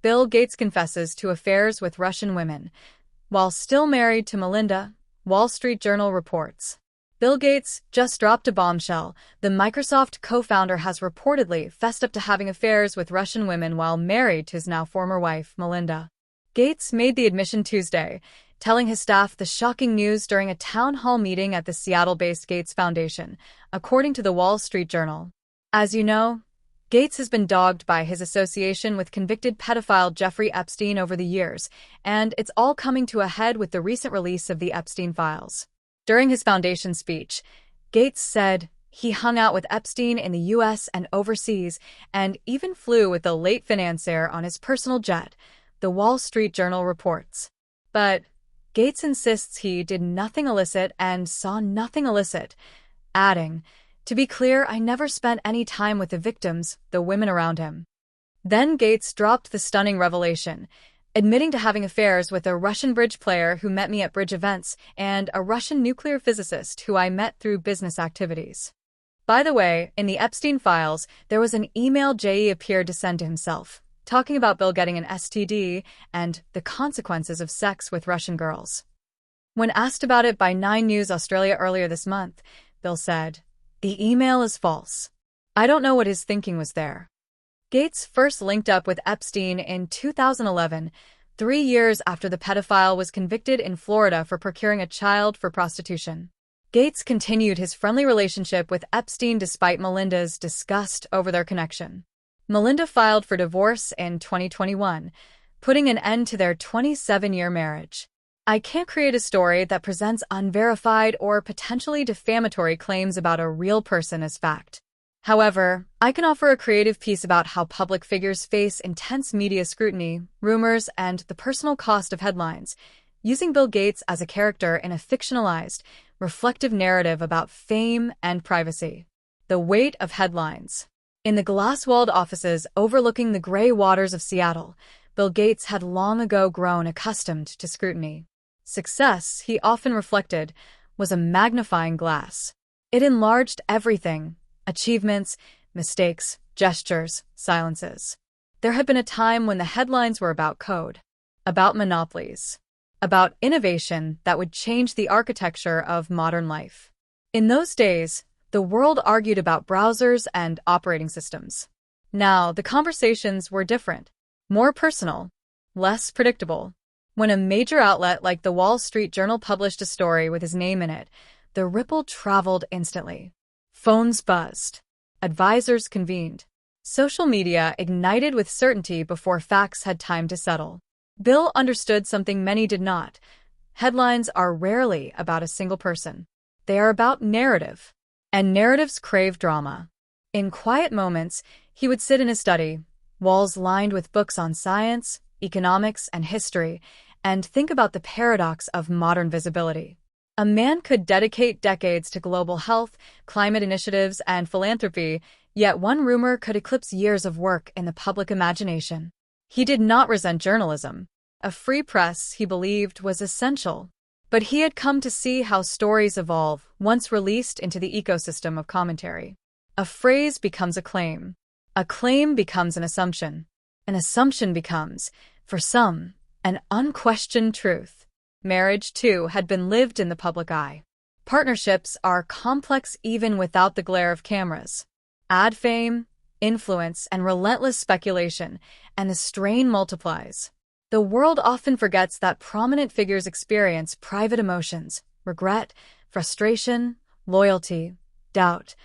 Bill Gates confesses to affairs with Russian women. While still married to Melinda, Wall Street Journal reports. Bill Gates just dropped a bombshell. The Microsoft co-founder has reportedly fessed up to having affairs with Russian women while married to his now former wife, Melinda. Gates made the admission Tuesday, telling his staff the shocking news during a town hall meeting at the Seattle-based Gates Foundation, according to the Wall Street Journal. As you know, Gates has been dogged by his association with convicted pedophile Jeffrey Epstein over the years, and it's all coming to a head with the recent release of the Epstein files. During his foundation speech, Gates said he hung out with Epstein in the U.S. and overseas, and even flew with the late financier on his personal jet, the Wall Street Journal reports. But Gates insists he did nothing illicit and saw nothing illicit, adding, "To be clear, I never spent any time with the victims, the women around him." Then Gates dropped the stunning revelation, admitting to having affairs with a Russian bridge player who met me at bridge events and a Russian nuclear physicist who I met through business activities. By the way, in the Epstein files, there was an email Jay appeared to send to himself, talking about Bill getting an STD and the consequences of sex with Russian girls. When asked about it by 9 News Australia earlier this month, Bill said, "The email is false. I don't know what his thinking was there." Gates first linked up with Epstein in 2011, 3 years after the pedophile was convicted in Florida for procuring a child for prostitution. Gates continued his friendly relationship with Epstein despite Melinda's disgust over their connection. Melinda filed for divorce in 2021, putting an end to their 27-year marriage. "I can't create a story that presents unverified or potentially defamatory claims about a real person as fact. However, I can offer a creative piece about how public figures face intense media scrutiny, rumors, and the personal cost of headlines, using Bill Gates as a character in a fictionalized, reflective narrative about fame and privacy." The weight of headlines. In the glass-walled offices overlooking the gray waters of Seattle, Bill Gates had long ago grown accustomed to scrutiny. Success, he often reflected, was a magnifying glass. It enlarged everything: achievements, mistakes, gestures, silences. There had been a time when the headlines were about code, about monopolies, about innovation that would change the architecture of modern life. In those days, the world argued about browsers and operating systems. Now, the conversations were different, more personal, less predictable. When a major outlet like the Wall Street Journal published a story with his name in it, the ripple traveled instantly. Phones buzzed. Advisors convened. Social media ignited with certainty before facts had time to settle. Bill understood something many did not. Headlines are rarely about a single person. They are about narrative. And narratives crave drama. In quiet moments, he would sit in his study, walls lined with books on science, economics, and history, and think about the paradox of modern visibility. A man could dedicate decades to global health, climate initiatives, and philanthropy, yet one rumor could eclipse years of work in the public imagination. He did not resent journalism. A free press, he believed, was essential. But he had come to see how stories evolve once released into the ecosystem of commentary. A phrase becomes a claim becomes an assumption becomes, for some, an unquestioned truth. Marriage, too, had been lived in the public eye. Partnerships are complex even without the glare of cameras. Add fame, influence, and relentless speculation, and the strain multiplies. The world often forgets that prominent figures experience private emotions, regret, frustration, loyalty, doubt,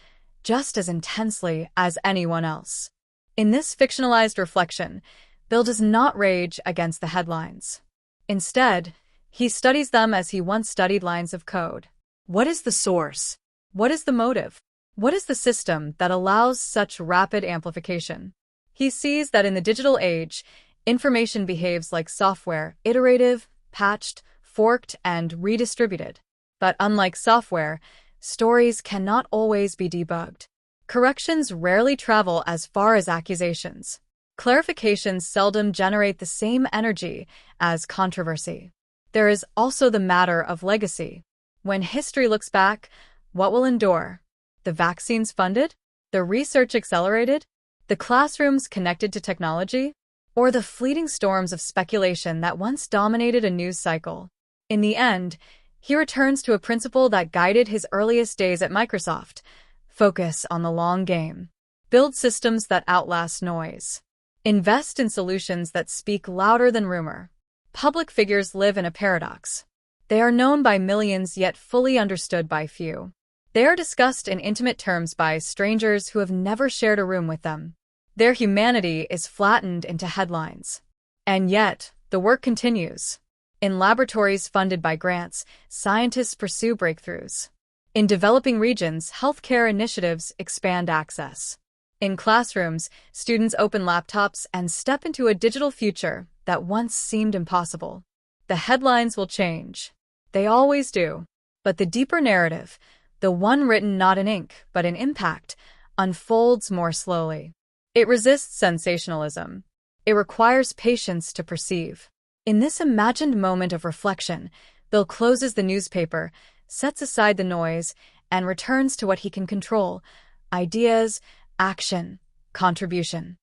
just as intensely as anyone else. In this fictionalized reflection, Bill does not rage against the headlines. Instead, he studies them as he once studied lines of code. What is the source? What is the motive? What is the system that allows such rapid amplification? He sees that in the digital age, information behaves like software, iterative, patched, forked, and redistributed. But unlike software, stories cannot always be debugged. Corrections rarely travel as far as accusations. Clarifications seldom generate the same energy as controversy. There is also the matter of legacy. When history looks back, what will endure? The vaccines funded? The research accelerated? The classrooms connected to technology? or the fleeting storms of speculation that once dominated a news cycle. In the end, he returns to a principle that guided his earliest days at Microsoft: focus on the long game. Build systems that outlast noise. Invest in solutions that speak louder than rumor. Public figures live in a paradox. They are known by millions yet fully understood by few. They are discussed in intimate terms by strangers who have never shared a room with them. Their humanity is flattened into headlines. And yet, the work continues. In laboratories funded by grants, scientists pursue breakthroughs. In developing regions, healthcare initiatives expand access. In classrooms, students open laptops and step into a digital future that once seemed impossible. The headlines will change. They always do. But the deeper narrative, the one written not in ink but in impact, unfolds more slowly. It resists sensationalism. It requires patience to perceive. In this imagined moment of reflection, Bill closes the newspaper, sets aside the noise, and returns to what he can control: ideas, action, contribution.